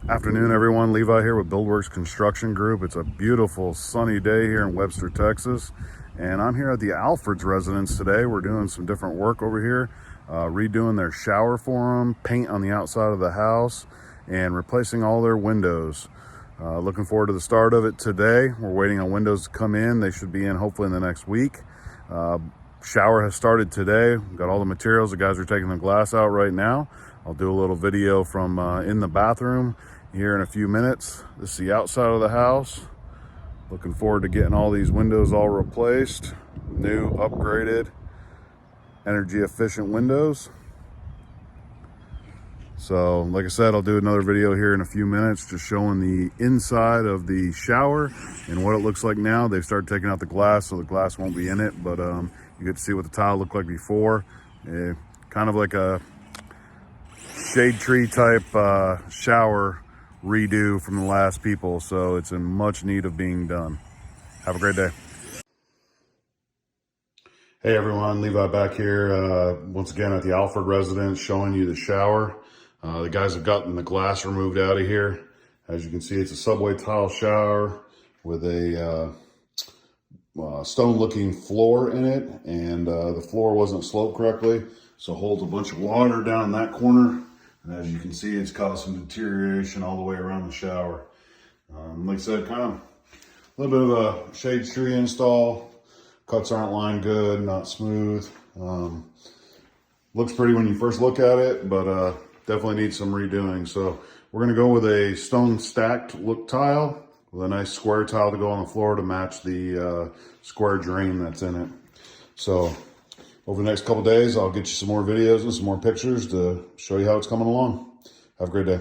Afternoon, everyone. Levi here with Buildworx Construction Group. It's a beautiful sunny day here in Webster, Texas, and I'm here at the Alford's residence today. We're doing some different work over here, redoing their shower for them, paint on the outside of the house, and replacing all their windows. Looking forward to the start of it today. We're waiting on windows to come in. They should be in hopefully in the next week. Shower has started today. We've got all the materials. The guys are taking the glass out right now. I'll do a little video from in the bathroom here in a few minutes. This is the outside of the house. Looking forward to getting all these windows all replaced. New, upgraded, energy efficient windows. So like I said, I'll do another video here in a few minutes just showing the inside of the shower and what it looks like now. They've started taking out the glass, so the glass won't be in it, but you get to see what the tile looked like before. Kind of like a shade tree type shower redo from the last people, so it's in much need of being done. Have a great day. Hey everyone, Levi back here once again at the Alford residence showing you the shower. The guys have gotten the glass removed out of here. As you can see, it's a subway tile shower with a stone looking floor in it, and the floor wasn't sloped correctly, so it holds a bunch of water down in that corner. And as you can see, it's caused some deterioration all the way around the shower. Like I said, kind of a little bit of a shade tree install. Cuts aren't lined good, not smooth. Looks pretty when you first look at it, but definitely needs some redoing. So we're gonna go with a stone stacked look tile with a nice square tile to go on the floor to match the square drain that's in it. So over the next couple days, I'll get you some more videos and some more pictures to show you how it's coming along. Have a great day.